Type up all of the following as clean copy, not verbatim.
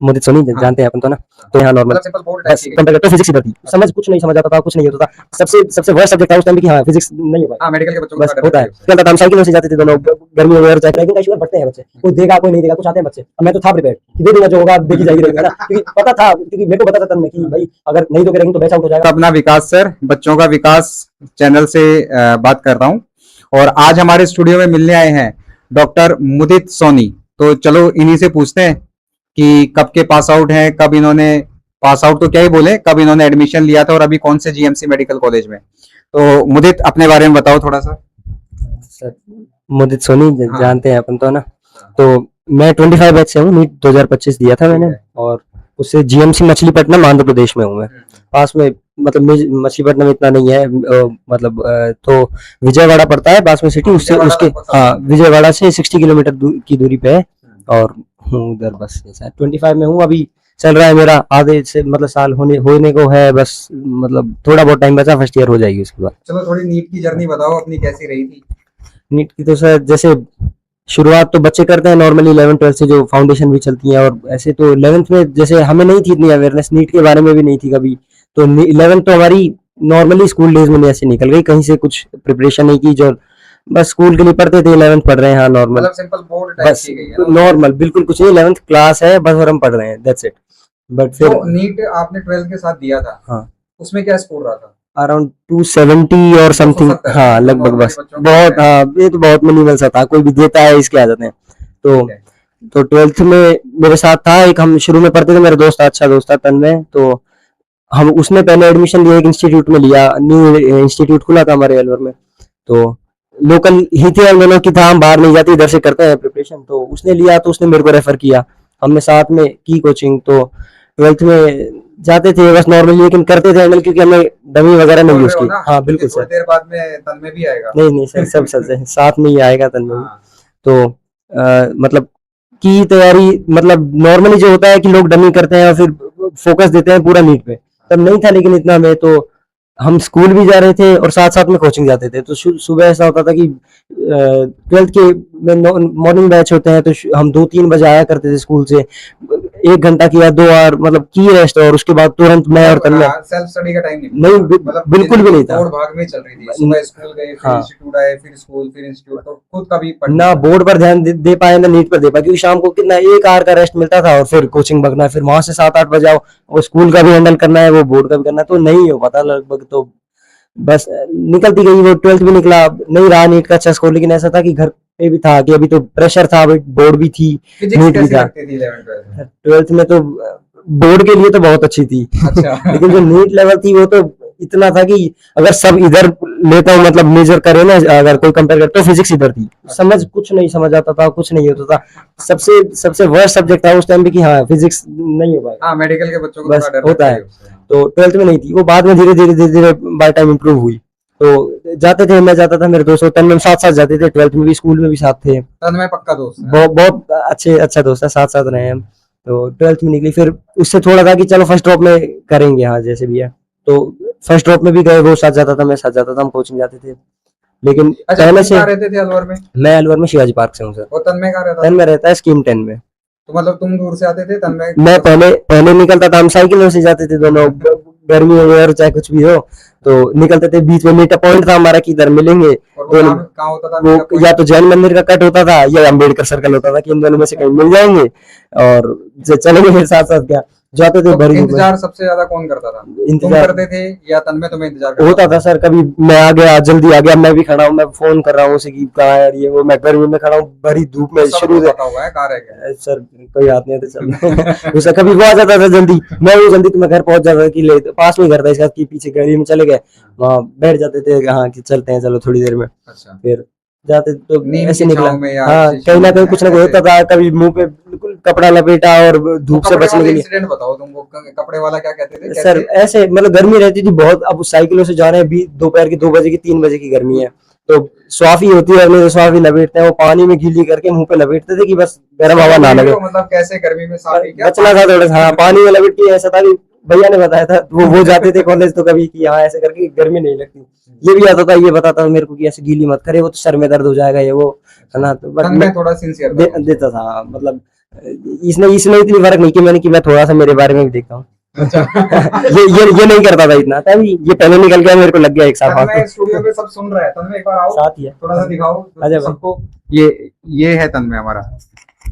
मोदी सोनी जानते हैं अपन तो ना। तो यहाँ नॉर्मल बस कंपेयर करते फिजिक्स इधर थी, समझ कुछ नहीं समझ आता था, कुछ नहीं होता था। सबसे सबसे वर्स्ट सब्जेक्ट था उस टाइम पे कि हाँ फिजिक्स नहीं हो पाएगा। मेडिकल के बच्चों बस होता है क्या था, हम साइकिल से जाते थे दोनों, गर्मी वगैरह चाहे लेकिन कैसे बढ़ते हैं बच्चे, कोई देगा कोई नहीं देगा, कुछ आते हैं बच्चे। अब मैं तो था प्रिपेयर कि दे दूंगा जो होगा देखी जाएगी रहेगा ना, क्योंकि पता था, क्योंकि मेरे को पता था तब में कि भाई अगर नहीं तो करेंगे तो बैच आउट हो जाएगा। अपना विकास सर, बच्चों का विकास चैनल से बात कर रहा हूँ, और आज हमारे स्टूडियो में मिलने आए हैं डॉक्टर मुदित सोनी। तो चलो इन्हीं से पूछते हैं कि कब के पास आउट हैं, कब इन्होंने पास आउट तो क्या ही बोले, कब इन्होंने एडमिशन लिया था और अभी कौन से जीएमसी मेडिकल कॉलेज में। तो मुदित अपने बारे में बताओ थोड़ा सा। सर मुदित सोनी जानते हैं अपन तो ना। तो मैं 25 बैच से हूँ, नीट 2025 दिया था मैंने, और उससे जीएमसी मछलीपट्टनम आंध्र प्रदेश में हूँ मैं। पास में मतलब मछलीपट्टनम इतना नहीं है, मतलब तो विजयवाड़ा पड़ता है पास में सिटी, उससे उसके हाँ विजयवाड़ा से 60 किलोमीटर की दूरी पे है, और हूँ उधर बस। 25 में हूँ अभी, चल रहा है मेरा आधे से मतलब साल होने को है बस, मतलब थोड़ा बहुत टाइम बचा, फर्स्ट ईयर हो जाएगी उसके बाद। चलो थोड़ी नीट की जर्नी बताओ अपनी, कैसी रही थी? नीट की तो सर जैसे शुरुआत तो बच्चे करते हैं नॉर्मली 11th-12th से, जो फाउंडेशन भी चलती है, और ऐसे तो 11th में जैसे हमें नहीं थी इतनी अवेयरनेस नीट के बारे में, भी नहीं थी कभी। तो 11th तो हमारी नॉर्मली स्कूल डेज में ऐसे निकल गई, कहीं से कुछ प्रिपरेशन नहीं की, जो बस स्कूल के लिए पढ़ते थे, 11th पढ़ रहे हैं हाँ नॉर्मल, मतलब सिंपल बोर्ड टाइप बस की गई है नॉर्मल, बिल्कुल कुछ नहीं, 11th क्लास है बस और हम पढ़ रहे हैं, दैट्स इट। बट फिर तो नीट आपने 12th के साथ दिया था, हाँ उसमें क्या स्कोर रहा था? अराउंड 270 और समथिंग, 270 हाँ लगभग, नॉर्मली बस बच्चों का बहुत, है। हाँ ये तो बहुत मिनिमल सा था, कोई भी देता है इसके आ जाते हैं। तो ठीक है। तो 12th में मेरे साथ था एक, हम शुरू में पढ़ते थे, मेरा दोस्त था, अच्छा दोस्त था तन्मय, तो हम उसने पहले एडमिशन लिया एक इंस्टीट्यूट में लिया, न्यू इंस्टीट्यूट खुला था हमारे अलवर में, तो लोकल ही थे हम दोनों की, था हम बाहर नहीं जाते इधर से करते हैं प्रिपरेशन, तो उसने लिया तो उसने मेरे को रेफर किया, हमने साथ में की कोचिंग। तो 12th में जाते थे बस नॉर्मली, लेकिन करते थे हैंडल क्योंकि हमें डमी वगैरह नहीं यूज की। हाँ बिल्कुल सर, थोड़ी देर बाद में तन्मय भी आएगा। नहीं नहीं सर, सब सर साथ में ही आएगा तन्मय भी। हाँ। तो मतलब की तैयारी, मतलब नॉर्मली जो होता है कि लोग डमी करते हैं और फिर फोकस देते हैं पूरा नीट पे, तब नहीं था लेकिन इतना में, तो हम स्कूल भी जा रहे थे और साथ साथ में कोचिंग जाते थे। तो सुबह ऐसा होता था कि 12th के मॉर्निंग बैच होते हैं, तो हम 2-3 बजे आया करते थे स्कूल से, 1 घंटा किया 2 आवर मतलब की रेस्ट, और उसके बाद तुरंत मैं और तन्मय, सेल्फ स्टडी का टाइम नहीं मतलब बिल्कुल भी नहीं था। दौड़ भाग में चल रही थी, सुबह स्कूल गए, फिर इंस्टीट्यूट आए, फिर स्कूल, फिर इंस्टीट्यूट, तो खुद का भी ना बोर्ड पर ध्यान दे पाए ना नीट पर दे पाए, क्योंकि शाम को कितना 1 आवर का रेस्ट मिलता था, और फिर कोचिंग भगना है, फिर वहां से 7-8 बजे आओ, वो स्कूल का भी हैंडल करना है, वो बोर्ड का भी करना है, तो नहीं हो पाता लगभग। तो बस निकलती गई वो, 12th भी निकला, नहीं रहा नीट का अच्छा स्कोर, लेकिन ऐसा था कि घर पे भी था कि अभी तो प्रेशर था, अभी बोर्ड भी थी, नीट भी था। 12th में तो बोर्ड के लिए तो बहुत अच्छी थी। अच्छा। लेकिन जो नीट लेवल थी वो तो इतना था कि अगर सब इधर लेता हूँ, मतलब मेजर करे ना, अगर कोई कंपेयर करे तो फिजिक्स इधर थी, समझ कुछ नहीं समझ आता था, कुछ नहीं होता था। सबसे सबसे वर्स्ट सब्जेक्ट था उस टाइम पे कि हाँ फिजिक्स नहीं हो पाएगा। हाँ, मेडिकल के बच्चों को बस थोड़ा डर होता है। उससे। तो 12th में नहीं थी वो, बाद में धीरे धीरे धीरे धीरे बाय टाइम इम्प्रूव हुई। तो जाते थे, मैं जाता था, मेरे दोस्त तन्मय साथ साथ जाते थे, 12th में भी स्कूल में भी साथ थे। तन्मय पक्का दोस्त है। बहुत अच्छे अच्छा दोस्त है, साथ साथ रहे हम। तो 12th में निकली, फिर उससे थोड़ा था कि चलो फर्स्ट ड्रॉप में करेंगे, हाँ जैसे भी है। तो फर्स्ट ड्रॉप में भी गए, वो साथ जाता था, मैं साथ जाता था, हम कोचिंग जाते थे। लेकिन अच्छा, पहले से रहते थे अलवर में? मैं अलवर में शिवाजी पार्क से हूँ सर। और तन्मय कहाँ रहता? तन्मय रहता है स्कीम 10 में। तो मतलब तुम दूर से आते थे, तन्मय? मैं पहले पहले निकलता था, हम साइकिलों से जाते थे दोनों, गर्मी हो और चाहे कुछ भी हो, तो निकलते थे। बीच में मीट पॉइंट था हमारा कि इधर मिलेंगे, दोनों कहाँ होता था? वो या तो जैन मंदिर का कट होता था या अम्बेडकर सर्कल होता था, कि इन दोनों में से कहीं मिल जाएंगे और चलेंगे फिर साथ साथ। क्या जाते थे भरी। इंतजार सबसे ज्यादा कौन करता था? तुम करते थे या तन्मय तुम्हें इंतजार करता होता था सर? कभी मैं आ गया, जल्दी आ गया, मैं भी खड़ा हूँ, मैं फोन कर रहा हूँ उसे कि कहाँ है यार ये वो, मैं गर्मी में खड़ा हूँ, भरी धूप में, शुरू से कहाँ रह गया सर कोई हाथ नहीं आता चल। कभी वो आ जाता था जल्दी, मैं भी जल्दी, तो मैं घर पहुंच जाता था कि ले पास में घर था इसका, कि पीछे गली में चले गए, वहाँ बैठ जाते थे, हाँ कि चलते हैं चलो थोड़ी देर में। अच्छा। फिर जाते तो ऐसे निकला। हाँ, कहीं ना कहीं कुछ ना कुछ होता था, कभी मुंह पे बिल्कुल कपड़ा लपेटा और धूप से बचने के लिए। इंसिडेंट बताओ तुमको, कपड़े वाला क्या कहते थे? सर ऐसे मतलब गर्मी रहती थी बहुत, अब साइकिलों से जा रहे हैं, दोपहर की 2 बजे की 3 बजे की गर्मी है, तो स्वाफी होती है, अपने स्वाफी लपेटते हैं, वो पानी में गीली करके मुंह पे लपेटते थे कि बस गर्म हवा ना लगे। मतलब कैसे गर्मी में साफी क्या बचना था थोड़ा सा, पानी में लपेट के। ऐसा था कि भैया ने बताया था, वो जाते थे कॉलेज तो कभी कि हाँ ऐसे करके गर्मी नहीं लगती। ये भी आता था, ये बताता था मेरे को कि ऐसे गीली मत करे, वो तो सर में दर्द हो जाएगा ये वो, है ना। तो बट मैं थोड़ा सिंसियर देता था, मतलब इसने इसने इतनी फर्क नहीं की मैंने कि मैं थोड़ा सा मेरे बारे में भी देखता हूँ। अच्छा। ये नहीं करता था इतना, तभी ये पहले निकल गया, मेरे को लग गया एक साल तन्मय स्टूडियो पे सब सुन रहा है, तन्मय एक बार आओ, साथ ही है। थोड़ा सा दिखाओ आजा भाई। सबको। ये है तन्मय हमारा,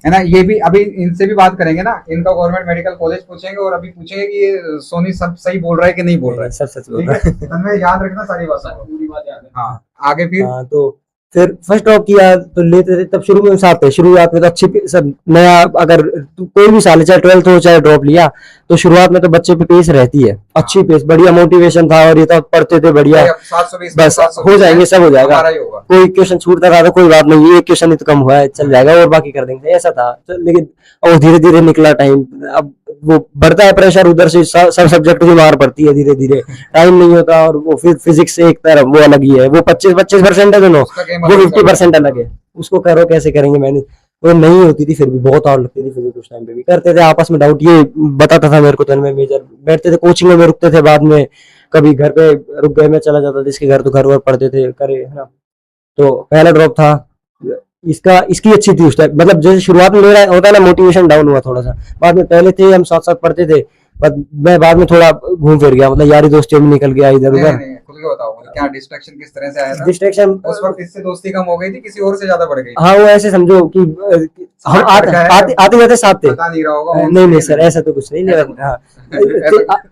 है ना। ये भी अभी इनसे भी बात करेंगे ना, इनका गवर्नमेंट मेडिकल कॉलेज पूछेंगे और अभी पूछेंगे कि ये सोनी सब सही बोल रहा है कि नहीं बोल रहा है। सब सच बोल ठीक रहा है, तन्मय याद रखना सारी बात, पूरी बात याद है। हाँ, आगे फिर। हाँ, तो फिर फर्स्ट ड्रॉप किया तो लेते थे, तब शुरू में साथ थे, शुरुआत में तो अच्छी सब नया, अगर कोई भी साल चाहे 12th हो चाहे ड्रॉप लिया तो शुरुआत में तो बच्चे पे पेस रहती है, अच्छी पेस, बढ़िया मोटिवेशन था और ये तो पढ़ते थे बढ़िया, 720 बस हो जाएंगे, सब हो जाएगा, हमारा ही होगा। कोई क्वेश्चन छूटता था तो कोई बात नहीं, एक क्वेश्चन ही तो कम हुआ है, चल जाएगा और बाकी कर देंगे, ऐसा था। लेकिन और धीरे धीरे निकला टाइम, अब वो बढ़ता है प्रेशर, उधर से सब सब्जेक्ट की मार पड़ती है, धीरे धीरे टाइम नहीं होता, और वो फिर फिजिक्स एक तरफ वो अलग ही है, वो 25% है दोनों, वो 50% अलग है, उसको करो कैसे करेंगे मैंने, वो नहीं होती थी, फिर भी बहुत और लगती थी फिजिक्स उस टाइम पे भी, करते थे आपस में डाउट, ये बताता था मेरे को तन्मय मेजर, बैठते थे कोचिंग में रुकते थे, बाद में कभी घर पे रुक गए, मैं चला जाता था इसके घर, तो घर वर पढ़ते थे करे, है ना। तो पहला ड्रॉप था इसकी अच्छी थी उस टाइम, मतलब जैसे शुरुआत में मेरा होता है ना मोटिवेशन डाउन हुआ थोड़ा सा, बाद में पहले थे हम साथ साथ पढ़ते थे, पर मैं बाद में थोड़ा घूम फिर गया, मतलब यारी दोस्तियों में निकल गया इधर उधर। खुद के बताओ क्या डिस्ट्रैक्शन किस तरह से आया था? डिस्ट्रैक्शन उस वक्त इससे दोस्ती कम हो गई थी, किसी और से ज्यादा बढ़ गई? हाँ, वो ऐसे समझो कि हम आते जाते साथ थे, पता नहीं रहा होगा। नहीं सर, ऐसा तो कुछ नहीं, हाँ,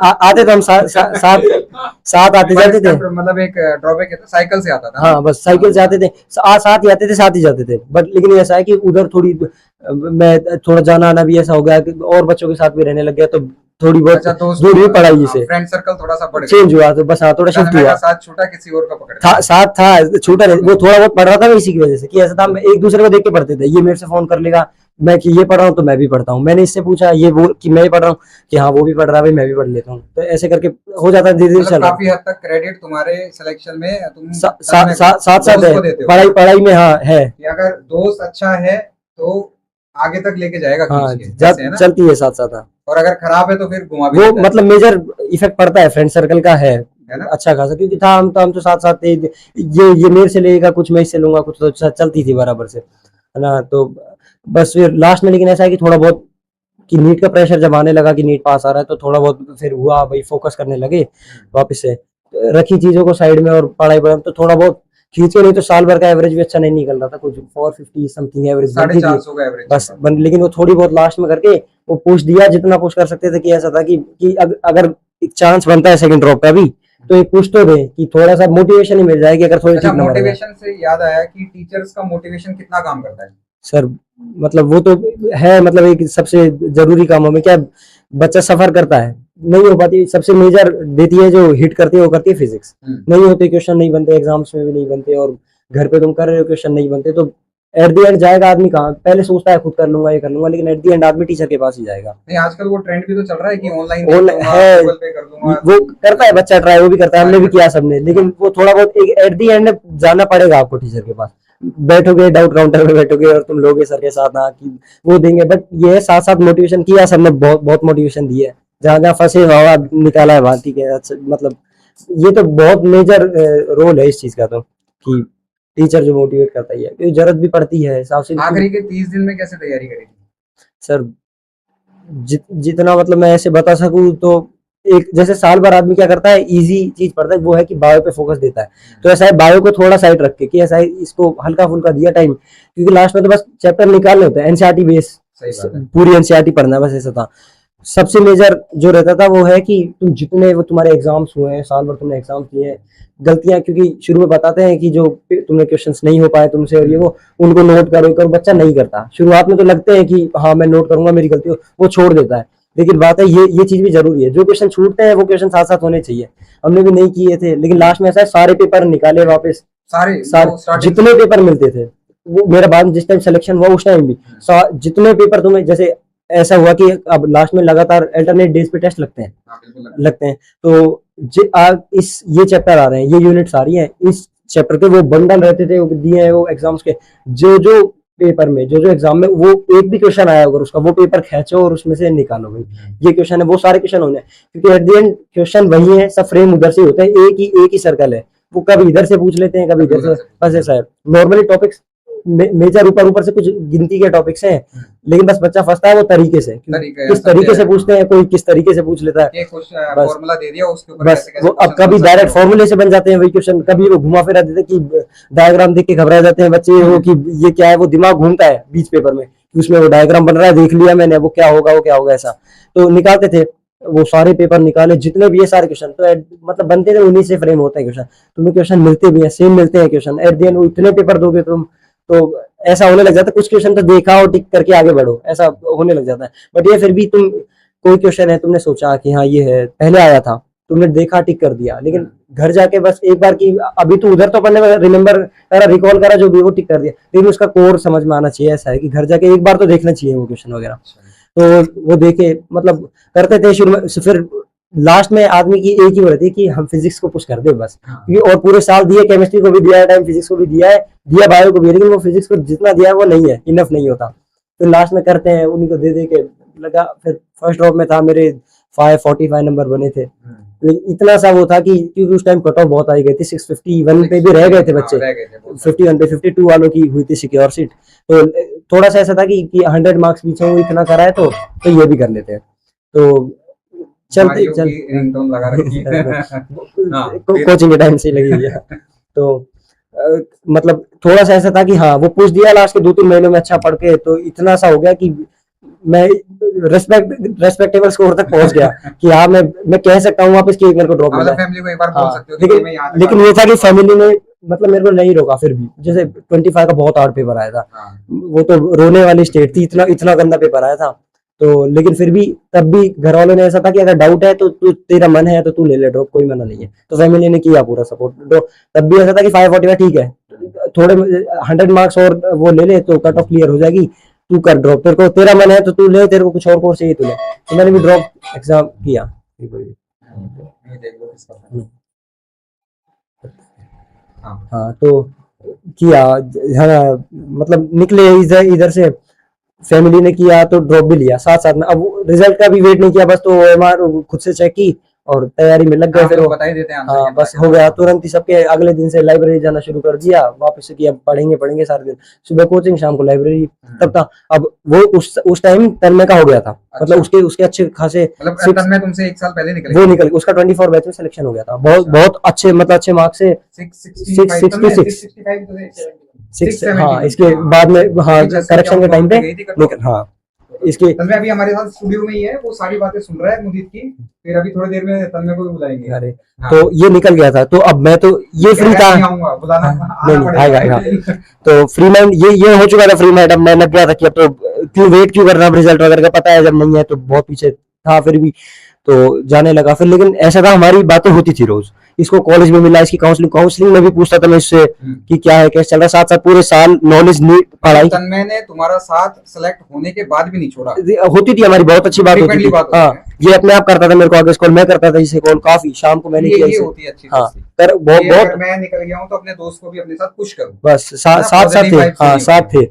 आते तो हम साथ आते जाते थे, मतलब एक ड्रॉबैक है, साइकिल से आता था। हाँ, बस साइकिल से आते थे, साथ ही आते थे, साथ ही जाते थे, बट लेकिन ऐसा है कि उधर थोड़ी मैं थोड़ा जाना आना भी ऐसा हो गया कि और बच्चों के साथ भी रहने लग गया, तो थोड़ी बहुत दूर हुई पढ़ाई से, फ्रेंड सर्कल थोड़ा सा बढ़ चेंज हुआ, तो बस हाँ थोड़ा शिफ्ट हुआ, साथ छूटा, किसी और का पकड़ था, साथ था, छूटा नहीं, वो थोड़ा बहुत पढ़ रहा था मैं इसी की वजह से, कि ऐसा था हम एक दूसरे को देख के पढ़ते थे, ये मेरे से फोन कर लेगा मैं कि ये पढ़ रहा हूँ तो मैं भी पढ़ता हूँ, मैंने इससे पूछा ये वो कि मैं पढ़ रहा हूँ, कि हाँ वो भी पढ़ रहा है भाई, मैं भी पढ़ लेता हूँ, तो ऐसे करके हो जाता है, धीरे धीरे चल रहा है। काफी हद तक क्रेडिट तुम्हारे सिलेक्शन में तुम साथ है, पढ़ाई में, हाँ है, कि अगर दोस्त अच्छा है तो आगे तक लेके जाएगा, हाँ, चलती है साथ साथ, और अगर खराब है तो फिर घुमा भी वो मतलब मेजर इफेक्ट पड़ता है, फ्रेंड सर्कल का है ना अच्छा खासा, क्योंकि था हम तो साथ साथ थे, ये मेरे से लेगा कुछ, मैं इससे लूंगा कुछ, तो चलती थी बराबर से, है ना। तो बस फिर लास्ट में लेकिन ऐसा है कि थोड़ा बहुत कि नीट का प्रेशर जब आने लगा कि नीट पास आ रहा है, तो थोड़ा बहुत फिर हुआ भाई, फोकस करने लगे वापस से, रखी चीजों को साइड में और पढ़ाई पर, तो थोड़ा बहुत खींच के, नहीं तो साल भर का एवरेज भी अच्छा नहीं निकल रहा था, कुछ 450 समथिंग एवरेज बनती थी बस, लेकिन वो थोड़ी बहुत लास्ट में करके वो पुश दिया जितना पुश कर सकते थे, कि ऐसा था कि अगर एक चांस बनता है सेकंड ड्रॉप का भी, तो एक पुश तो दे कि थोड़ा सा मोटिवेशन ही मिल जाएगी, अगर थोड़ी ठीक नंबर। मोटिवेशन से याद आया कि टीचर्स का मोटिवेशन कितना काम करता है सर, मतलब वो तो है, मतलब एक सबसे जरूरी कामों में क्या बच्चा सफर करता है, नहीं हो पाती, सबसे मेजर देती है जो हिट करती है वो करती है फिजिक्स, नहीं होते क्वेश्चन नहीं बनते, एग्जाम्स में भी नहीं बनते, और घर पे तुम कर रहे हो क्वेश्चन नहीं बनते, तो एट द एंड जाएगा आदमी कहाँ, पहले सोचता है खुद कर लूंगा ये कर लूंगा, लेकिन एट द एंड आदमी टीचर के पास ही जाएगा। नहीं, आजकल वो ट्रेंड भी तो चल रहा है कि ऑनलाइन है, वो करता है बच्चा ट्राई, वो भी करता है, हमने भी किया सबने, लेकिन वो थोड़ा बहुत एट द एंड जाना पड़ेगा आपको टीचर के पास, बैठोगे डाउट काउंटर में बैठोगे और तुम लोगे सर के साथ, हाँ कि वो देंगे, बट ये है साथ साथ मोटिवेशन किया सबने, बहुत बहुत मोटिवेशन दी है, जहाँ जहाँ फंसे हवा निकाला है बाहर, ठीक है, अच्छा, मतलब ये तो बहुत मेजर रोल है इस चीज का, तो कि टीचर जो मोटिवेट करता ही है, क्योंकि जरूरत भी पड़ती है हिसाब से। आखिरी के 30 दिन में कैसे तैयारी करी सर? जितना मतलब मैं ऐसे बता सकूं तो एक जैसे साल भर आदमी क्या करता है, इजी चीज पढ़ता है, वो है कि बायो पे फोकस देता है, तो ऐसा है बायो को थोड़ा साइड रख के, कि ऐसा है इसको हल्का फुल्का दिया टाइम, क्योंकि लास्ट में तो बस चैप्टर निकालने होते हैं, एनसीईआरटी बेस पूरी एनसीईआरटी पढ़ना है बस, ऐसा था। सबसे मेजर जो रहता था वो है कि तुम जितने वो तुम्हारे एग्जाम्स हुए हैं, साल भर तुमने एग्जाम्स दिए हैं, गलतियां, क्योंकि शुरू में बताते हैं कि जो तुमने क्वेश्चंस नहीं हो पाए तुमसे और ये वो, उनको नोट करो, बच्चा नहीं करता, शुरुआत में तो लगते हैं कि हाँ मैं नोट करूंगा, मेरी गलती हो, वो छोड़ देता है, लेकिन बात है ये चीज भी जरूरी है, जो क्वेश्चन छूटते हैं वो क्वेश्चन साथ साथ होने चाहिए, हमने भी नहीं किए थे, लेकिन लास्ट में ऐसा है सारे पेपर निकाले वापस, सारे जितने पेपर मिलते थे, वो मेरा बाद जिस टाइम सिलेक्शन हुआ उस टाइम भी जितने पेपर तुम्हें, जैसे ऐसा हुआ कि अब लास्ट में लगातार अल्टरनेट डेज पे टेस्ट लगते हैं, तो ये चैप्टर आ रहे हैं, ये यूनिट्स आ रही हैं, इस चैप्टर के वो बंडल रहते थे, वो दिए हैं वो एग्जाम्स के, जो पेपर में जो एग्जाम में वो एक भी क्वेश्चन आया होगा उसका, वो पेपर खींचो और उसमें से निकालो भाई, ये क्वेश्चन है, वो सारे क्वेश्चन होने, क्योंकि एट द एंड क्वेश्चन वही है, सब फ्रेम उधर से होते हैं, एक ही सर्कल है, वो कभी इधर से पूछ लेते हैं, कभी इधर से, बस ऐसा है, नॉर्मली टॉपिक्स मेजर ऊपर ऊपर से कुछ गिनती के टॉपिक्स हैं, लेकिन बस बच्चा फंसता है वो तरीके से, किस तरीके से पूछते हैं, कोई किस तरीके से पूछ लेता है, बस फॉर्मूला दे दिया उसके ऊपर बस वो अब कभी डायरेक्ट फॉर्मूले से बन जाते हैं वही क्वेश्चन, कभी वो घुमा फिरा देते हैं कि डायग्राम देख के घबरा जाते हैं बच्चे, वो कि ये क्या है, वो दिमाग घूमता है बीच पेपर में कि उसमें वो डायग्राम बन रहा है, देख लिया मैंने, वो क्या होगा, वो क्या होगा, ऐसा। तो निकालते थे, वो सारे पेपर निकाले जितने भी ये सारे क्वेश्चन, तो मतलब बनते थे उन्हीं से फ्रेम होते हैं क्वेश्चन, तुम्हें क्वेश्चन मिलते भी हैं, सेम मिलते हैं क्वेश्चन, एट द एंड वो इतने पेपर दोगे तुम, तो ऐसा होने लग जाता है कुछ क्वेश्चन तो देखा और टिक करके आगे बढ़ो, ऐसा होने लग जाता है। बट ये फिर भी तुम कोई क्वेश्चन है, तुमने सोचा कि हाँ ये है, पहले आया था, तुमने देखा टिक कर दिया, लेकिन घर जाके बस एक बार की, अभी तो उधर तो अपन ने रिमेम्बर करा, रिकॉल करा, जो भी वो टिक कर दिया, लेकिन उसका कोर समझ में आना चाहिए। ऐसा है कि घर जाके एक बार तो देखना चाहिए वो क्वेश्चन वगैरह। तो वो देखे, मतलब करते थे शुरू में, फिर लास्ट में आदमी की एक ही वो रहती है कि हम फिजिक्स को पुश कर दे बस, क्योंकि और पूरे साल दिए, केमिस्ट्री को भी दिया है टाइम, फिजिक्स को भी दिया है, दिया बायो को भी, लेकिन वो फिजिक्स को जितना दिया है वो नहीं है, इनफ नहीं होता। तो लास्ट में करते हैं, उन्हीं को दे दे के लगा। फिर फर्स्ट ड्रॉप में था, मेरे 545 नंबर बने थे, लेकिन इतना सा वो था कि क्योंकि उस टाइम कट ऑफ बहुत आई गई थी, 651 पे भी रह गए थे बच्चे, 51 पे 52 वालों की हुई थी सिक्योर सीट। तो थोड़ा सा ऐसा था कि 100 मार्क्स पीछे वो इतना करा है, तो ये भी कर लेते हैं। तो चलते चल रिंगटोन लगा रखी है। हाँ, कोचिंग के टाइम से ही लगी हुई है। तो मतलब थोड़ा सा ऐसा था कि हाँ वो पूछ दिया लास्ट के 2-3 महीनों में अच्छा पढ़ के, तो इतना सा हो गया कि मैं रेस्पेक्टेबल स्कोर तक पहुंच गया कि हाँ मैं कह सकता हूँ वापस कि मेरे को ड्रॉप मिला है। फैमिली को एक बार बोल सकते हो कि मैं यहाँ से लेकिन ये था कि फैमिली ने मतलब मेरे को नहीं रोका, फिर भी जैसे 25 का बहुत हार्ड पेपर आया था, वो तो रोने वाली स्टेट थी, इतना इतना गंदा पेपर आया था। तो लेकिन फिर भी तब भी घर वालों ने ऐसा था कि अगर डाउट है तो तू, तेरा मन है तो तू ले ले ड्रॉप, कोई मना नहीं है। तो फैमिली ने किया पूरा सपोर्ट। तब भी ऐसा था कि 545 ठीक है, थोड़े 100 मार्क्स और वो ले ले तो कट ऑफ क्लियर हो जाएगी, तू कर ड्रॉप, तेरे को तेरा मन है तो तू ले, तेरे को कुछ और कोर्स चाहिए तू ले। तो मैंने भी ड्रॉप एग्जाम किया। हाँ तो किया, हाँ मतलब निकले इधर इधर से, फैमिली ने किया तो ड्रॉप भी लिया साथ साथ में। अब रिजल्ट का भी वेट नहीं किया, बस तो ओएमआर खुद से चेक की और तैयारी में लग गए। फिर वो बता ही देते हैं, हाँ बस हो गया तुरंत ही। सबके अगले दिन से लाइब्रेरी जाना शुरू कर दिया वापस से, कि अब पढ़ेंगे सारे दिन, सुबह कोचिंग शाम को लाइब्रेरी, तब था। अब वो उस टाइम तन्मय का हो गया था, मतलब उसके अच्छे खासे, मतलब तन्मय तुमसे 1 साल पहले निकले, वो निकल, उसका 24 बैच में सिलेक्शन हो गया था, बहुत अच्छे, मतलब अच्छे मार्क्स से 666 हाँ, इसके बाद में हाँ करेक्शन के टाइम पे निकल, हाँ इसके। तन्मय अभी हमारे साथ स्टूडियो में ही है, वो सारी बातें सुन रहा है मुदीत की, फिर अभी थोड़ी देर में तन्मय को भी बुलाएंगे। अरे तो ये निकल गया था, तो अब मैं तो ये फ्री था, नहीं आएगा। तो फ्री माइंड ये हो चुका था, फ्री माइंड। अब मैं लग गया था कि अब तो क्यों वेट क्यों करना, रिजल्ट वगैरह का पता है, जब नहीं है तो बहुत पीछे था फिर भी, तो जाने लगा फिर। लेकिन ऐसा था, हमारी बातें होती थी रोज, इसको कॉलेज में मिला, इसकी काउंसलिंग में भी पूछता था मैं इससे कि क्या है कैसे चल रहा, साथ साथ पूरे साल नॉलेज नहीं पढ़ाई। तन्मय ने तुम्हारा साथ सेलेक्ट होने के बाद भी नहीं छोड़ा? होती थी हमारी बहुत अच्छी बात होती थी, हाँ ये अपने आप करता था मेरे को आगे कॉल, मैं करता था इसे कॉल, काफी शाम को मैंने किया इसे। हाँ पर बहुत मैं निकल गया हूँ तो अपने दोस्त को भी अपने साथ पुश करूं, बस साथ थे, हाँ साथ थे।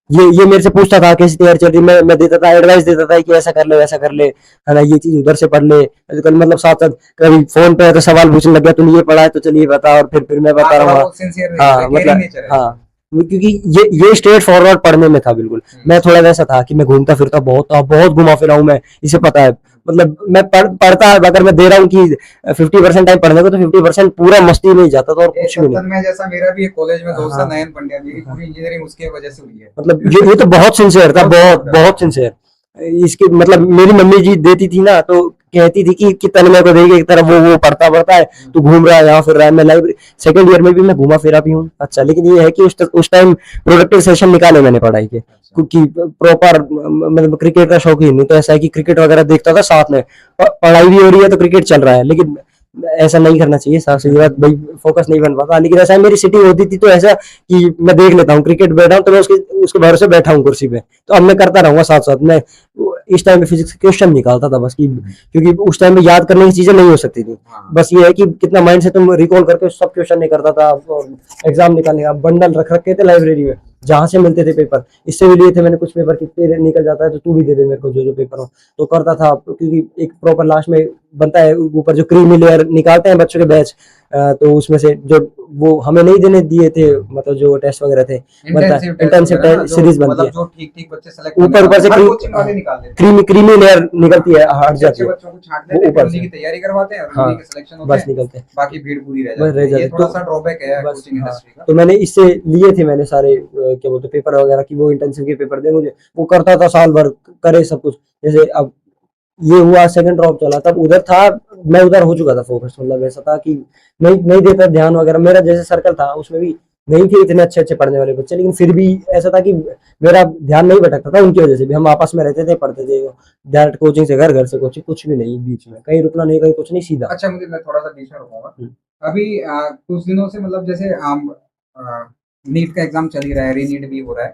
ये मेरे से पूछता था कैसी तैयारी चल रही, मैं देता था, एडवाइस देता था कि ऐसा कर ले वैसा कर ले, है ना, ये चीज उधर से पढ़ ले। मतलब साथ साथ कभी फोन पे तो सवाल पूछने लग गया, तूने ये पढ़ा है तो चलिए बता, और फिर मैं बता रहा हूँ। हाँ मतलब हाँ, क्योंकि ये स्ट्रेट फॉरवर्ड पढ़ने में था बिल्कुल। मैं थोड़ा वैसा था कि मैं घूमता फिरता बहुत था, बहुत घुमा फिरा हूँ मैं, इसे पता है। मतलब मैं पढ़ता, अगर मैं दे रहा हूँ कि 50% टाइम पढ़ने को, तो 50% पूरा मस्ती में ही जाता था और कुछ भी नहीं। मैं जैसा, मेरा भी एक कॉलेज में दोस्त है नयन पंड्या, मेरी पूरी इंजीनियरिंग उसके वजह से हुई है। मतलब ये तो बहुत सिंसियर था, बहुत सिंसियर। इसकी मतलब मेरी मम्मी जी देती थी ना, तो कहती थी कि तन्मय को देखे एक तरफ वो पढ़ता है, तू घूम रहा है यहाँ फिर रहा है। मैं लाइब्रेरी सेकंड ईयर में भी मैं घूमा फिरा भी हूँ अच्छा, लेकिन ये है कि उस टाइम प्रोडक्टिव सेशन निकाले मैंने पढ़ाई के, क्योंकि प्रॉपर मतलब क्रिकेट का शौक ही नहीं, तो ऐसा है कि क्रिकेट वगैरह देखता था साथ में, पढ़ाई भी हो रही है तो क्रिकेट चल रहा है, लेकिन ऐसा नहीं करना चाहिए, साफ सीधी बात भाई, फोकस नहीं बन पाता। लेकिन ऐसा है, मेरी सिटी होती थी तो ऐसा कि मैं देख लेता हूँ क्रिकेट, बैठा हूँ तो मैं उसके भरोसे बैठा हूँ कुर्सी पे, तो अब मैं करता रहूंगा साथ साथ। मैं इस टाइम में फिजिक्स क्वेश्चन निकालता था बस, कि क्योंकि उस टाइम में याद करने की चीजें नहीं हो सकती थी, बस ये है कि कितना माइंड से तुम रिकॉल करके सब क्वेश्चन नहीं करता था। और एग्जाम निकालने का बंडल रख के थे लाइब्रेरी में, जहां से मिलते थे पेपर, इससे भी लिए थे मैंने कुछ पेपर, कितने निकल जाता है तो तू भी दे दे मेरे को जो पेपर हो, तो करता था। क्योंकि एक प्रॉपर लास्ट में बनता है ऊपर जो क्रीमी लेयर निकालते हैं बच्चों के बैच, तो उसमें से जो वो हमें नहीं देने दिए थे, मतलब जो टेस्ट वगैरह थे, इंटेंसिव सीरीज बनती है, जो ठीक बच्चे सेलेक्ट ऊपर से कोचिंग वाले निकाल देते हैं, क्रीमी लेयर निकलती है, हट जाती है, बच्चों को छांट लेते हैं, ऊपर उन्हीं की तैयारी करवाते हैं और उन्हीं के सिलेक्शन होते बस हैं, निकलते हैं, बाकी भीड़ पूरी रह बस रह जाती है। ये जाते थोड़ा तो सा ड्रॉबैक है बस कोचिंग इंडस्ट्री का। तो मैंने इससे लिए थे, मैंने सारे क्या बोलते पेपर वगैरह की, वो इंटेंसिव के पेपर दे मुझे, वो करता था साल भर, करे सब कुछ। जैसे अब ये हुआ सेकंड ड्रॉप चला, तब उधर था, मैं उधर हो चुका था फोकस, मतलब ऐसा था कि नहीं देता ध्यान वगैरह, मेरा जैसे सर्कल था उसमें भी नहीं थे इतने अच्छे अच्छे पढ़ने वाले बच्चे, लेकिन फिर भी ऐसा था कि मेरा ध्यान नहीं भटकता था उनकी वजह से भी, हम आपस में रहते थे, पढ़ते थे डायरेक्ट कोचिंग से घर, घर से कोचिंग, कुछ भी नहीं बीच में, कहीं रुकना नहीं, कहीं कुछ नहीं, सीधा। अच्छा मुझे, मैं थोड़ा सा बीच में रुकूंगा अभी। कुछ दिनों से मतलब जैसे नीट का एग्जाम चल ही रहा है, रीनीट भी हो रहा है,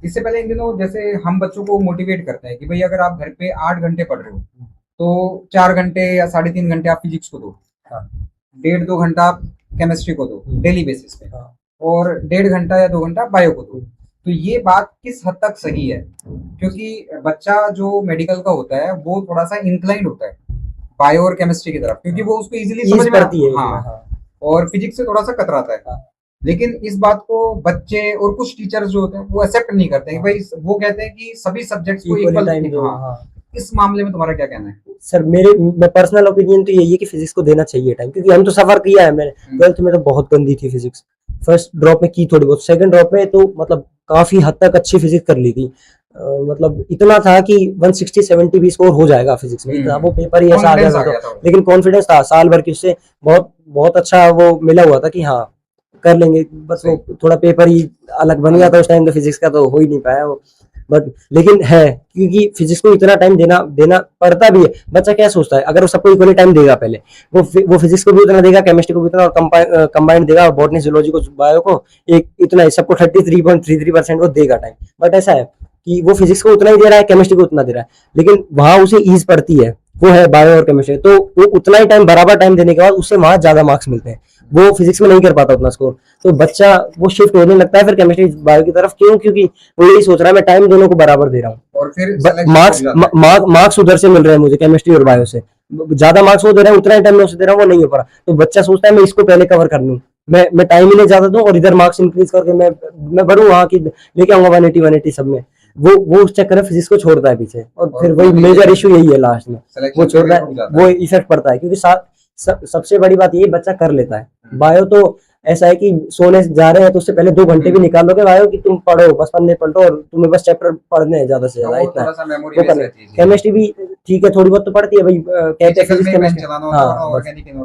इससे पहले इन दिनों जैसे हम बच्चों को मोटिवेट करते हैं कि भाई अगर आप घर पे 8 घंटे पढ़ रहे हो तो 4 घंटे या 3.5 घंटे आप फिजिक्स को दो, हाँ। 1.5-2 घंटा आप केमिस्ट्री को दो डेली बेसिस पे, हाँ। और 1.5 घंटा या 2 घंटा बायो को दो। तो ये बात किस हद तक सही है? क्योंकि बच्चा जो मेडिकल का होता है वो थोड़ा सा इंक्लाइंड होता है बायो और केमिस्ट्री की तरफ, क्योंकि वो उसको इजीली समझ में पड़ती है। हाँ, और फिजिक्स से थोड़ा सा कतराता है। हाँ। लेकिन इस बात को बच्चे और कुछ टीचर्स जो होते हैं वो एक्सेप्ट नहीं करते हैं। भाई वो कहते हैं कि सभी सब्जेक्ट्स को इक्वल टाइम दो। इस मामले में तुम्हारा क्या कहना है? सर मैं पर्सनल ओपिनियन तो यही है कि फिजिक्स को देना चाहिए टाइम, क्योंकि हम तो सफर किया है, मैंने 12th में तो बहुत गंदी थी फिजिक्स, फर्स्ट ड्रॉप में की थोड़ी बहुत, सेकंड ड्रॉप में तो मतलब काफी हद तक अच्छी फिजिक्स कर ली थी, मतलब इतना था कि 160-170 भी स्कोर हो जाएगा फिजिक्स में, इतना वो पेपर ही ऐसा आ गया था, लेकिन कॉन्फिडेंस था साल भर की, उससे बहुत बहुत अच्छा वो मिला हुआ था कि हाँ कर लेंगे, बस वो थोड़ा पेपर ही अलग बन गया था उस टाइम, तो फिजिक्स का तो हो ही नहीं पाया वो, बट लेकिन है, क्योंकि फिजिक्स को इतना टाइम देना पड़ता भी है। बच्चा क्या सोचता है, अगर वो सबको इक्वली टाइम देगा, पहले वो फिजिक्स को भी उतना देगा, केमिस्ट्री को भी उतना, और कंबाइंड देगा, बॉटनी जूलॉजी को, बायो को एक इतना, सबको 33.33% वो देगा टाइम, बट ऐसा है कि वो फिजिक्स को उतना ही दे रहा है, केमिस्ट्री को उतना दे रहा है, लेकिन वहां उसे ईज पड़ती है, वो है बायो और केमिस्ट्री, तो वो उतना ही टाइम, बराबर टाइम देने के बाद उससे वहां ज्यादा मार्क्स मिलते हैं, वो फिजिक्स में नहीं कर पाता उतना स्कोर, तो बच्चा वो शिफ्ट होने लगता है फिर केमिस्ट्री बायो की तरफ, क्यों? क्योंकि वो यही सोच रहा है मैं टाइम दोनों को बराबर दे रहा हूँ, और फिर मार्क्स उधर से मिल रहे हैं मुझे केमिस्ट्री और बायो से, ज्यादा मार्क्स वो दे रहे हैं, उतना ही टाइम में उसे दे रहा हूँ, वो नहीं हो पा रहा, तो बच्चा सोचता है मैं इसको पहले कवर कर लूँ, मैं टाइम ही नहीं ज्यादा दूं और इधर मार्क्स इंक्रीज करके मैं बढ़ूं वहां की, लेके आऊंगा 180 सब में, वो उस चक्कर में फिजिक्स को छोड़ता है पीछे, और फिर वही मेजर इशू यही है लास्ट में, वो छोड़ता है, वो इफेक्ट पड़ता है, क्योंकि सबसे बड़ी बात ये बच्चा कर लेता है, बायो तो ऐसा है कि सोने जा रहे हैं तो उससे पहले 2 घंटे भी निकाल लोगे बायो कि तुम पढ़ो, बस पढ़ने पढ़ो, और तुम्हें बस चैप्टर पढ़ने हैं ज्यादा से ज्यादा, इतना वो करना। केमिस्ट्री भी ठीक है, थोड़ी बहुत तो पढ़ती है भाई, कहते हैं फिजिक्स केमिस्ट्री,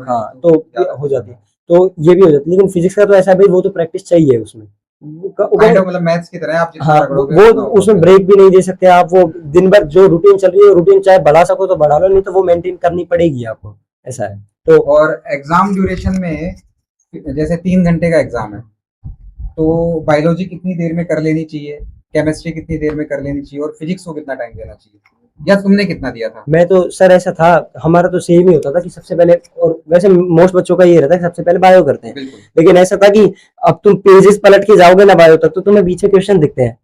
हाँ तो हो जाती है, तो ये भी हो जाती है, लेकिन फिजिक्स का तो ऐसा है भाई, वो तो प्रैक्टिस चाहिए उसमें, मतलब मैथ्स की तरह आप हाँ, वो उसमें ब्रेक भी नहीं दे सकते आप, वो दिन भर जो रूटीन चल रही है, रूटीन चाहे बढ़ा सको तो बढ़ा लो, नहीं तो वो मेंटेन करनी पड़ेगी आपको, ऐसा है। तो और एग्जाम ड्यूरेशन में जैसे 3 घंटे का एग्जाम है, तो बायोलॉजी कितनी देर में कर लेनी चाहिए, केमिस्ट्री कितनी देर में कर लेनी चाहिए, और फिजिक्स को कितना टाइम देना चाहिए, या तुमने कितना दिया था? मैं तो सर ऐसा था, हमारा तो सेम ही होता था कि सबसे पहले, और वैसे मोस्ट बच्चों का ये रहता है कि सबसे पहले बायो करते हैं, लेकिन ऐसा था कि अब तुम पेजेस पलट के जाओगे ना बायो तक, तो तुम्हें पीछे क्वेश्चन दिखते हैं,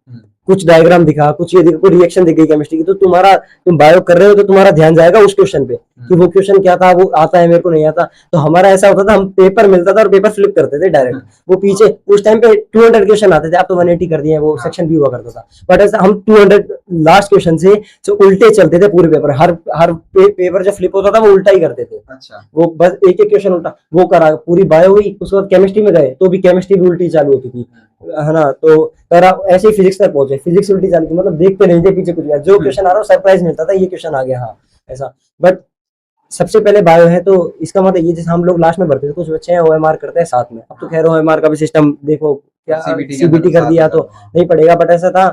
कुछ डायग्राम दिखा, कुछ ये दिखा, कोई रिएक्शन दिख गई केमिस्ट्री की, तो तुम बायो कर रहे हो तो तुम्हारा ध्यान जाएगा उस क्वेश्चन पे कि वो क्वेश्चन क्या था, वो आता है मेरे को नहीं आता, तो हमारा ऐसा होता था, हम पेपर मिलता था और पेपर फ्लिप करते थे डायरेक्ट, वो पीछे उस टाइम पे 200 क्वेश्चन आते थे, आप तो 180 कर दिए, वो सेक्शन भी हुआ करता था, बट ऐसा हम 200 लास्ट क्वेश्चन से जो उल्टे चलते थे पूरे पेपर, हर पेपर जो फ्लिप होता था वो उल्टा ही करते थे। अच्छा। वो बस एक क्वेश्चन उल्टा, वो करा, पूरी बायो हुई, उसके बाद केमिस्ट्री में गए तो भी केमिस्ट्री भी उल्टी चालू होती थी, है ना, तो करा, ऐसे ही फिजिक्स तक पहुंचे, फिजिक्स उल्टी चालू थी, मतलब देखते नहीं थे पीछे कुछ, जो क्वेश्चन आ रहा हो सरप्राइज मिलता था, ये क्वेश्चन आ गया, हाँ ऐसा, बट सबसे पहले बायो है, तो इसका मतलब ये, जैसे हम लोग लास्ट में भरते थे, कुछ बच्चे हैं ओएमआर करते हैं साथ में, अब तो खैर ओएमआर का भी सिस्टम देखो, क्या सीबीटी कर दिया तो नहीं पड़ेगा, बट ऐसा था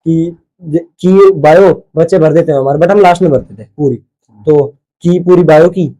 कि बायो बच्चे भर देते हैं हमारे, बट हम लास्ट में भरते थे पूरी, तो की पूरी बायो की,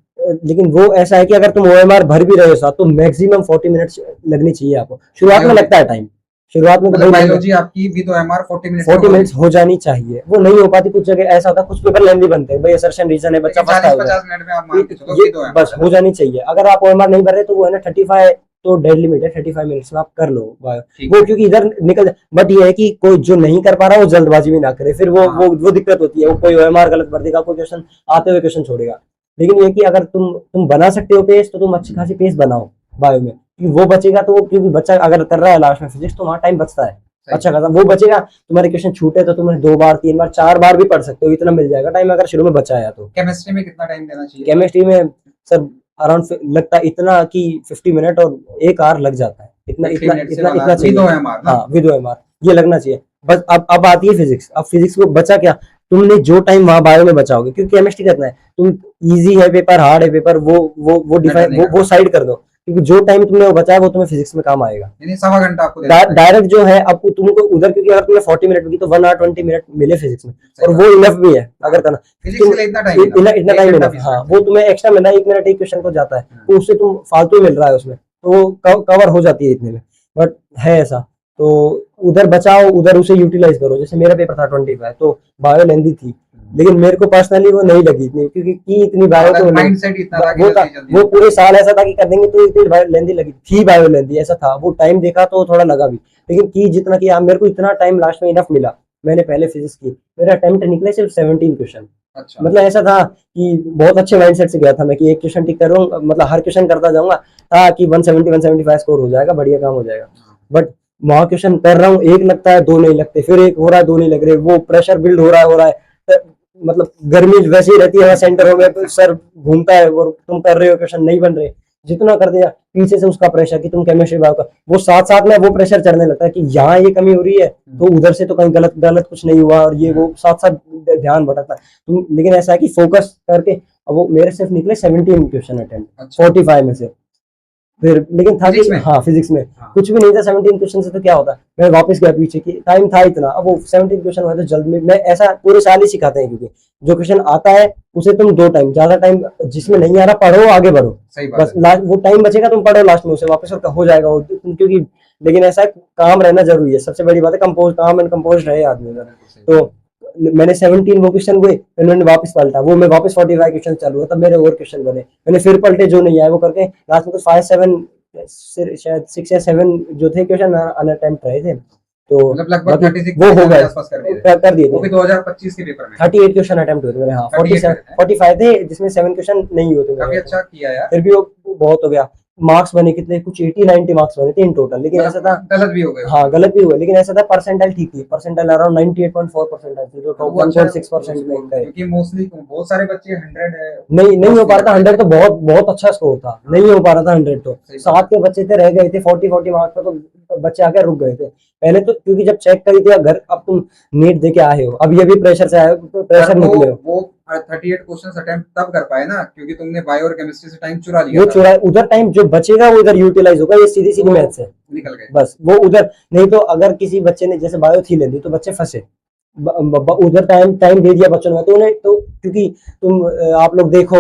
लेकिन वो ऐसा है कि अगर तुम ओएमआर भर भी रहे हो साथ, तो मैक्सिमम 40 मिनट्स लगनी चाहिए आपको, शुरुआत में लगता है टाइम, शुरुआत में तो बायोलॉजी आपकी विद ओएमआर 40 मिनट्स हो जानी चाहिए, वो नहीं हो पाती, कुछ जगह ऐसा होता है, कुछ पेपर लेंदी बनते हैं भाई, असर्शन रीजन है, बच्चा फंसता है, 50 मिनट में आप मान के चलो बस हो जानी चाहिए, अगर आप ओएमआर नहीं भर रहे तो वो है ना 35, तो डेड लिमिट है 35 मिनट्स में आप कर लो वो, क्योंकि इधर निकल, बट ये है कि कोई जो नहीं कर पा रहा वो जल्दबाजी भी ना करे, फिर वो दिक्कत होती है, वो कोई ओएमआर गलत भर देगा, कोई क्वेश्चन आते हुए क्वेश्चन छोड़ेगा, लेकिन ये कि अगर तुम बना सकते हो पेज, तो तुम अच्छी खासी पेज बनाओ बायो में, क्योंकि वो बचेगा तो क्योंकि बच्चा अगर कर रहा है लास्ट में फिजिक्स तो वहाँ टाइम बचता है अच्छा खासा, वो बचेगा। तुम्हारे क्वेश्चन छूटे तो तुम्हें 2 बार 3 बार 4 बार भी पढ़ सकते हो, इतना मिल जाएगा टाइम अगर शुरू में बचा है तो। केमिस्ट्री में कितना टाइम देना चाहिए? केमिस्ट्री में सर अराउंड लगता है इतना कि 50 मिनट और 1 आवर लग जाता है, इतना इतना इतना इतना चाहिए। हाँ विद OMR ये लगना चाहिए। बस अब आती है फिजिक्स। अब फिजिक्स को बचा क्या, तुमने जो टाइम वहां बायो में बचाओगे, क्योंकि केमिस्ट्री करना है तुम, इजी है पेपर हार्ड है पेपर, वो डिफाइन वो साइड कर दो, क्योंकि जो टाइम तुमने वो बचाया वो तुम्हें फिजिक्स में काम आएगा। यानी सवा घंटा आपको डायरेक्ट जो है अब तुमको उधर, क्योंकि अगर तुम्हें 40 मिनट की तो 1 आवर 20 मिनट मिले फिजिक्स में, और वो इनफ भी है अगर करना फिजिक्स के लिए इतना टाइम इतना टाइम मिला। हाँ वो तुम्हें एक्स्ट्रा मिला, 1 मिनट एक क्वेश्चन को जाता है तो उससे तुम फालतू मिल रहा है उसमें, तो वो कवर हो जाती है इतने में। बट है ऐसा, तो उधर बचाओ, उधर उसे यूटिलाइज करो। जैसे मेरा पेपर था 25 तो बायो लेंदी थी, लेकिन मेरे को पर्सनली वो नहीं लगी इतनी, क्योंकि की इतनी बायो तो माइंडसेट इतना था कि वो पूरे साल ऐसा था कि कर देंगे तो इतनी बायो लेंदी लगी थी, बायो लेंदी ऐसा था। वो टाइम देखा तो थोड़ा लगा भी, लेकिन की जितना किया मेरे को इतना टाइम लास्ट में इनफ मिला। मैंने पहले फिजिक्स की, मेरा अटेम्प्ट निकले सिर्फ 17 क्वेश्चन। अच्छा। मतलब ऐसा था कि बहुत अच्छे माइंडसेट से गया था मैं, कि एक क्वेश्चन टिक करूंगा, मतलब हर क्वेश्चन करता जाऊंगा ताकि 170 175 स्कोर हो जाएगा, बढ़िया काम हो जाएगा। बट वहां क्वेश्चन कर रहा हूँ, एक लगता है 2 नहीं लगते, फिर एक हो रहा है 2 नहीं लग रहे, वो प्रेशर बिल्ड हो रहा है मतलब गर्मी वैसी ही रहती है सेंटरों में, तो सर घूमता है और तुम कर रहे हो क्वेश्चन नहीं बन रहे, जितना कर दिया पीछे से उसका प्रेशर कि तुम केमिस्ट्री बायो का, वो साथ साथ में वो प्रेशर चढ़ने लगता है कि यहाँ ये कमी हो रही है तो उधर से तो कहीं गलत गलत कुछ नहीं हुआ, और ये वो साथ साथ ध्यान भटकता है तुम। लेकिन ऐसा है कि फोकस करके, अब वो मेरे सिर्फ निकले 17 क्वेश्चन अटेम्प्ट 45 में से, फिर लेकिन था कि हाँ फिजिक्स में कुछ भी नहीं था 17 क्वेश्चन से, तो क्या होता है मैं वापस गया पीछे की टाइम था इतना, अब वो 17 क्वेश्चन हुआ तो जल्द में। मैं ऐसा पूरे साल ही सिखाते हैं, क्योंकि जो क्वेश्चन आता है उसे तुम 2 टाइम, ज्यादा टाइम जिसमें नहीं आ रहा पढ़ो आगे बढ़ो, बस लास्ट वो टाइम बचेगा तुम पढ़ो लास्ट में उसे वापस, और हो जाएगा वो, क्योंकि लेकिन ऐसा काम रहना जरूरी है, सबसे बड़ी बात है कंपोज, काम एंड कंपोज रहे आदमी। तो मैंने 17 वो क्वेश्चन हुए, फिर मैंने वापस पलटा, वो मैं वापस 45 क्वेश्चन चालू हुआ, तब मेरे और क्वेश्चन बने, मैंने फिर पलटे जो नहीं आए वो करके लास्ट में कुछ 5 7 शायद 6 या 7 जो थे क्वेश्चन अनअटेम्प्ट रहे थे, तो मतलब लगभग 36 वो हो गए कर दिए वो भी 2025 के पेपर में 38 क्वेश्चन अटेम्प्ट हुए थे मेरे। हाँ 45 थे जिसमें 7 क्वेश्चन नहीं हुए थे। काफी अच्छा किया यार, फिर भी वो बहुत हो गया। मार्क्स बने कितने, कुछ 80-90 मार्क्स बने थे इन टोटल, लेकिन ऐसा था गलत भी हो गए। हाँ गलत भी हुआ, लेकिन ऐसा था परसेंटाइल ठीक थी, परसेंटाइल अराउंड 98.4 परसेंटाइल थी, जो टॉप 1.6% में गए, क्योंकि मोस्टली बहुत सारे बच्चे 100 है नहीं हो पा रहा था 100, तो बहुत बहुत अच्छा स्कोर था, नहीं हो पा रहा था 100, तो 7 के बच्चे थे रह गए थे 40 मार्क्स पे, तो बच्चे आके रुक गए थे पहले तो, क्योंकि जब चेक करी थी घर, अब तुम नीट दे के आए हो, अब ये भी प्रेशर से आए हो, प्रेशर निकले हो। वो 38 क्वेश्चंस अटेम्प्ट तब कर पाए ना क्योंकि तुमने बायो और केमिस्ट्री से टाइम चुरा लिया, वो चुरा, उधर टाइम जो बचेगा वो इधर यूटिलाइज होगा, ये सीधी मैथ से निकल गए बस, वो उधर नहीं तो अगर किसी बच्चे ने जैसे बायो थी लेनी तो बच्चे फंसे, उधर टाइम दे दिया बच्चों ने, तो उन्हें तो क्योंकि तुम आप लोग देखो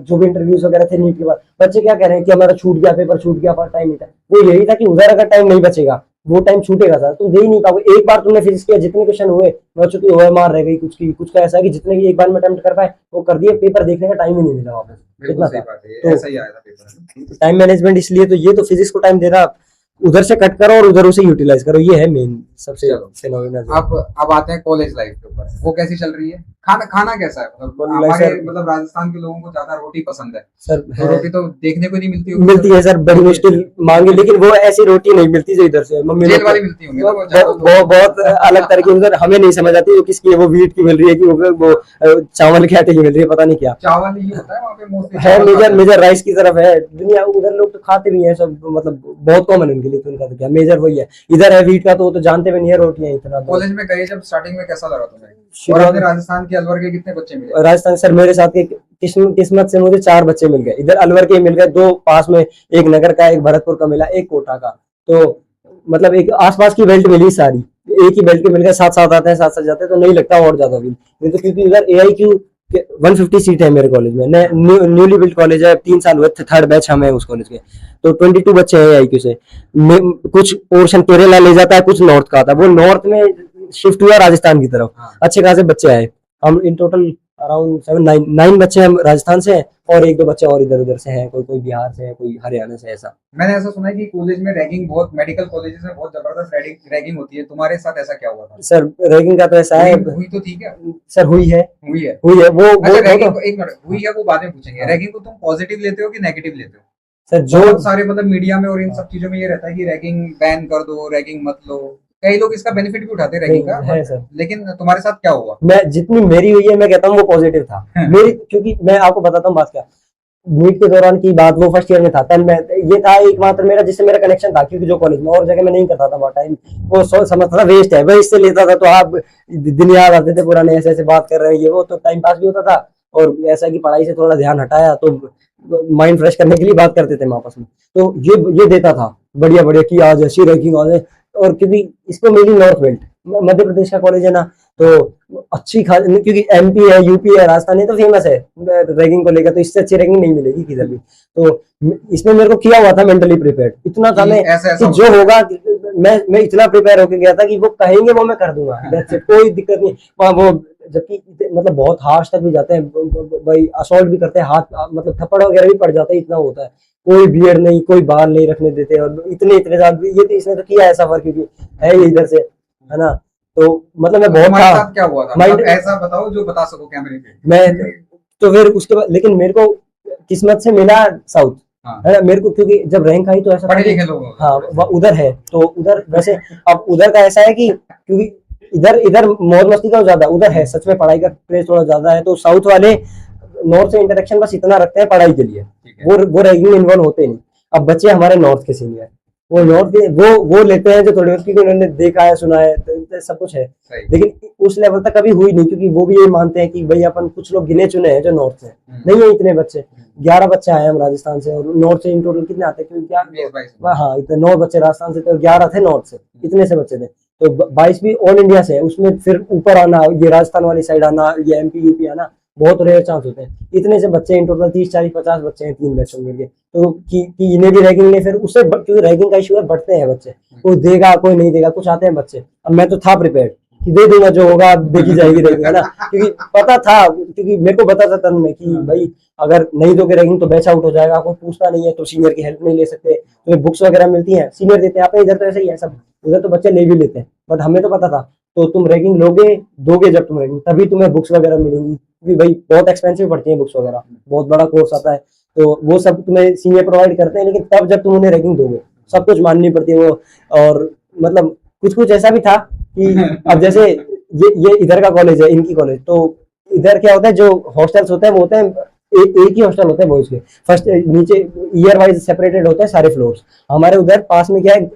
जो भी इंटरव्यूज वगैरह थे नीट के बाद, बच्चे क्या कह रहे हैं कि हमारा छूट गया पेपर, छूट गया पर टाइम नहीं था, वो यही था कि उधर अगर टाइम नहीं बचेगा वो टाइम छूटेगा सर, तुम दे ही नहीं पाओगे। एक बार तुमने फिजिक्स किया, जितने क्वेश्चन हुए मैं चुकी OMR रह गई, कुछ का ऐसा है कि जितने भी एक बार में अटेम्प्ट कर पाए वो कर दिए, पेपर देखने का टाइम ही नहीं मिला वापस, इतना था। तो टाइम मैनेजमेंट इसलिए, तो ये तो फिजिक्स को टाइम दे रहा, उधर से कट करो और उधर उसे यूटिलाइज करो, ये है मेन सबसे फिनोमिनल। अब आते हैं कॉलेज लाइफ के ऊपर, वो कैसी चल रही है? खाना कैसा है? मतलब राजस्थान के लोगों को ज्यादा रोटी पसंद है सर, तो रोटी तो देखने को नहीं मिलती है सर, बड़ी मुश्किल मांगे, लेकिन वो ऐसी रोटी नहीं मिलती जो इधर से मम्मी जेल वाली मिलती होंगी, वो बहुत अलग तरह की, उधर हमें नहीं समझ आती वो किसकी है, वो व्हीट की मिल रही है कि वो चावल के आटे की मिल रही है, पता नहीं क्या चावल ही होता है वहाँ पे मोस्टली, है मेजर राइस की तरफ है दुनिया, उधर लोग तो खाते भी है सब, मतलब बहुत कॉमन उनके लिए, तो उनका तो क्या मेजर वही है, इधर है व्हीट का तो वो तो जानते भी नहीं है रोटियां इतना। कॉलेज में गए जब स्टार्टिंग में कैसा लगा तुम्हें? और अपने राजस्थान के अलवर के कितने बच्चे मिले? राजस्थान सर मेरे साथ के किस्मत से मुझे 4 बच्चे मिल गए, इधर अलवर के मिल गए 2 पास में, एक नगर का, एक भरतपुर का मिला, एक कोटा का, तो मतलब एक आसपास की बेल्ट मिली सारी, एक ही बेल्ट के मिल गए, साथ साथ आते हैं साथ साथ जाते हैं, तो नहीं लगता और ज्यादा भी नहीं, तो क्योंकि इधर AIQ 150 सीट है मेरे कॉलेज में, न्यूली बिल्ड कॉलेज है, 3 साल हुए, 3rd बैच हम है उस कॉलेज के, तो 22 बच्चे हैं AIQ से, कुछ पोर्शन केरला ले जाता है, कुछ नॉर्थ का आता है, वो नॉर्थ में शिफ्ट हुआ राजस्थान की तरफ, अच्छे खासे बच्चे आए, हम इन टोटल अराउंड 9 बच्चे हम राजस्थान से हैं, और 1-2 बच्चे और इधर उधर से हैं, कोई बिहार से है, कोई हरियाणा से, ऐसा। मैंने ऐसा सुना है कि कॉलेज में रैगिंग बहुत, मेडिकल कॉलेजेस में बहुत जबरदस्त रैगिंग होती है, तुम्हारे साथ ऐसा क्या हुआ था? सर रैगिंग का तो ऐसा है, हुई तो ठीक है सर, हुई है वो अच्छा, रैगिंग को एक मिनट, हुई है वो बाद में पूछेंगे, रैगिंग को तुम पॉजिटिव लेते हो कि नेगेटिव लेते हो? सर जो बहुत सारे मतलब मीडिया में और इन सब चीजों में ये रहता है कि रैगिंग बैन कर दो, रैगिंग मत लो। कई लोग इसका बेनिफिट भी उठाते हैं रैगिंग का, है सर। लेकिन तुम्हारे साथ क्या हुआ? मैं जितनी मेरी हुई है मैं कहता हूँ वो पॉजिटिव था मेरी, क्योंकि मैं आपको बताता हूँ बात क्या, नीट के दौरान की बात, वो फर्स्ट ईयर में था, तब मैं ये था एकमात्र मेरा जिससे मेरा कनेक्शन था, क्योंकि जो कॉलेज में और जगह में नहीं करता था बहुत टाइम, वो समझता था वेस्ट है, वही इससे लेता था। तो आप दिन याद आते थे पुराने, ऐसे ऐसे बात कर रहे हैं ये वो, तो टाइम पास भी होता था। और ऐसा कि पढ़ाई से थोड़ा ध्यान हटाया तो माइंड फ्रेश करने के लिए बात करते थे आपस में। तो ये देता था बढ़िया बढ़िया कि आज ऐसी रैंकिंग आ जाए। और क्योंकि इसको मिली नॉर्थ बेल्ट, मध्य प्रदेश का कॉलेज है ना, तो अच्छी क्योंकि एमपी है, यूपी है, राजस्थान है, तो फेमस है रैंकिंग को लेकर, तो इससे अच्छी रैंकिंग नहीं मिलेगी किधर भी। तो इसमें मेरे को किया हुआ था मेंटली प्रिपेयर्ड, इतना था मैं कि जो होगा, मैं इतना प्रिपेयर होकर गया था कि वो कहेंगे वो मैं कर दूंगा, कोई दिक्कत नहीं। वहाँ वो जबकि मतलब बहुत हार्श तक भी जाते हैं भाई, असॉल्ट भी करते हैं, हाथ मतलब थप्पड़ वगैरह भी पड़ जाता है, इतना होता है। कोई बियर्ड नहीं, कोई बाल नहीं रखने देते, और इतने ज्यादा ये तो इसने तो किया ऐसा फर्क, क्योंकि है ये इधर से, है ना। तो मतलब मैं बहुत था। क्या हुआ था मतलब ऐसा बताओ जो बता सको कैमरे पे। मैं तो फिर उसके बाद, लेकिन मेरे को किस्मत से मिला साउथ, है ना। मेरे को क्योंकि जब रैंक आई तो ऐसा पढ़े लिखे लोग, हाँ उधर है, तो उधर वैसे अब उधर का ऐसा है कि क्योंकि इधर मौज मस्ती का ज्यादा, उधर है सच में पढ़ाई का क्रेज थोड़ा ज्यादा है। तो साउथ वाले नॉर्थ से इंटरेक्शन बस इतना रखते हैं पढ़ाई के लिए, वो रैगिंग में इन्वॉल्व होते नहीं। अब बच्चे हमारे नॉर्थ के सीनियर, वो नॉर्थ के वो लेते हैं जो थोड़ी बहुत, क्योंकि उन्होंने देखा है सुना है, तो सब कुछ है। लेकिन उस लेवल तक कभी हुई नहीं, क्योंकि वो भी ये मानते हैं कि भाई अपन कुछ लोग गिने चुने हैं जो नॉर्थ से, नहीं है इतने बच्चे। 11 बच्चे आए हम राजस्थान से, और नॉर्थ से इन टोटल कितने आते हैं, क्या हाँ इतने 9 बच्चे राजस्थान से थे और 11 थे नॉर्थ से, इतने से बच्चे थे। तो 22 भी ऑल इंडिया से है, उसमें फिर ऊपर आना, ये राजस्थान वाली साइड आना, ये एमपी यूपी आना, बहुत रेयर चांस होते हैं। इतने से बच्चे इन टोटल 30 40 50 बच्चे हैं 3 बैचों में। तो कि इन्हें भी रैगिंग ने, फिर उससे क्योंकि रैगिंग का इशू है, बढ़ते हैं बच्चे, कोई देगा कोई नहीं देगा, कुछ आते हैं बच्चे। अब मैं तो था प्रिपेयर्ड कि दे दूंगा, जो होगा देखी जाएगी रैगिंग, है ना। क्योंकि पता था, क्योंकि मेरे को पता था तब में कि भाई अगर नहीं दोगे रैगिंग तो बैच आउट हो जाएगा, कोई पूछता नहीं है, तो सीनियर की हेल्प नहीं ले सकते, तो बुक्स वगैरह मिलती है सीनियर देते हैं। आप इधर तो ऐसे ही है सब, उधर तो बच्चे ले भी लेते हैं, बट हमें तो पता था। तो तुम रैगिंग दोगे जब तुम रैगिंग, तभी तुम्हें बुक्स वगैरह मिलेंगी, क्योंकि भाई बहुत एक्सपेंसिव पड़ती है बुक्स वगैरह, बहुत बड़ा कोर्स आता है, तो वो सब तुम्हें सीनियर प्रोवाइड करते हैं। लेकिन तब जब तुम उन्हें रैगिंग दोगे, सब कुछ माननी पड़ती है वो। और मतलब कुछ ऐसा भी था कि अब जैसे ये इधर का कॉलेज है, इनकी कॉलेज, तो इधर क्या होता है, जो हॉस्टल्स होते हैं वो होते हैं एक ही हॉस्टल होते हैं बॉयज के, फर्स्ट नीचे ईयर वाइज सेपरेटेड होते हैं सारे फ्लोर्स। हमारे उधर पास में क्या है,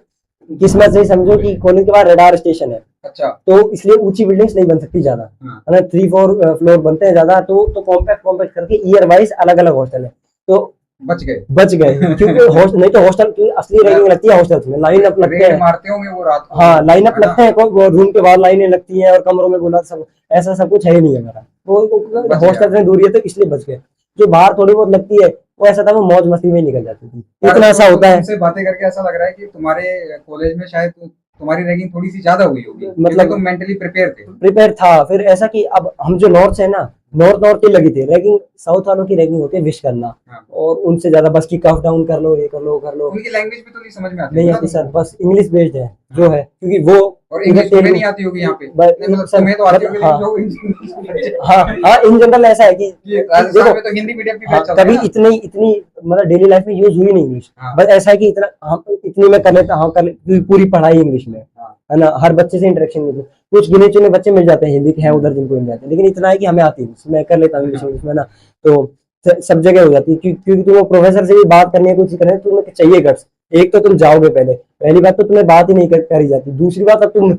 किस्मत से समझो कि कॉलेज के बाद रडार स्टेशन है, अच्छा, तो इसलिए ऊंची बिल्डिंग्स नहीं बन सकती ज्यादा, है ना। 3-4 फ्लोर बनते हैं ज्यादा, तो कॉम्पैक्ट करके ईयर वाइज अलग अलग हॉस्टल है, तो बच गए क्योंकि नहीं तो हॉस्टल की असली रैगिंग लगती है हॉस्टल में, लाइन अप लगते हैं, मारते होंगे वो रात को, हाँ लाइन अप लगते हैं, वो रूम के बाहर लाइनें लगती हैं और कमरों में बुला, सब ऐसा सब कुछ है ही नहीं हमारा, वो हॉस्टल से दूरी है, तो इसलिए बच गए। जो बाहर थोड़ी बहुत लगती है वो ऐसा था, वो मौज मस्ती में निकल जाती थी, इतना ऐसा होता है। तुमसे बातें करके ऐसा लग रहा है कि तुम्हारे कॉलेज में शायद तुम्हारी रैगिंग थोड़ी सी ज्यादा हुई होगी, मतलब तुम मेंटली प्रिपेयर था। फिर ऐसा कि अब हम जो नॉर्थ से है ना, नॉर्थ की लगी थी रैगिंग, साउथ वालों की रैगिंग होती है विश करना, और उनसे ज्यादा बस की कफ डाउन कर लो, ये कर लो। उनकी लैंग्वेज भी तो नहीं समझ में आती, नहीं आती सर, बस इंग्लिश बेस्ड है जो है, क्योंकि वो और इंग्लिश में नहीं आती होगी यहाँ पे, तुम्हें तो आती होगी। हाँ इन जनरल ऐसा है कि राजस्थान में तो हिंदी मीडियम की बैच कभी इतनी मतलब डेली लाइफ में यूज हुई नहीं इंग्लिश, बस ऐसा है कि इतनी मैं कर लेता, हाँ पूरी पढ़ाई इंग्लिश में, है ना। हर बच्चे से इंटरेक्शन में, कुछ गिने चुने बच्चे मिल जाते हैं हिंदी के हैं उधर जिनको मिल जाते हैं, लेकिन इतना है कि हमें आती है, मैं कर लेता हूँ इंग्लिश में ना, तो सब जगह हो जाती है। क्योंकि तुम प्रोफेसर से भी बात करनी है, कुछ करना है, तुम्हें चाहिए गट्स। एक तो तुम जाओगे, पहली बात तो तुम्हें बात ही नहीं करी जाती, दूसरी बात अब तुम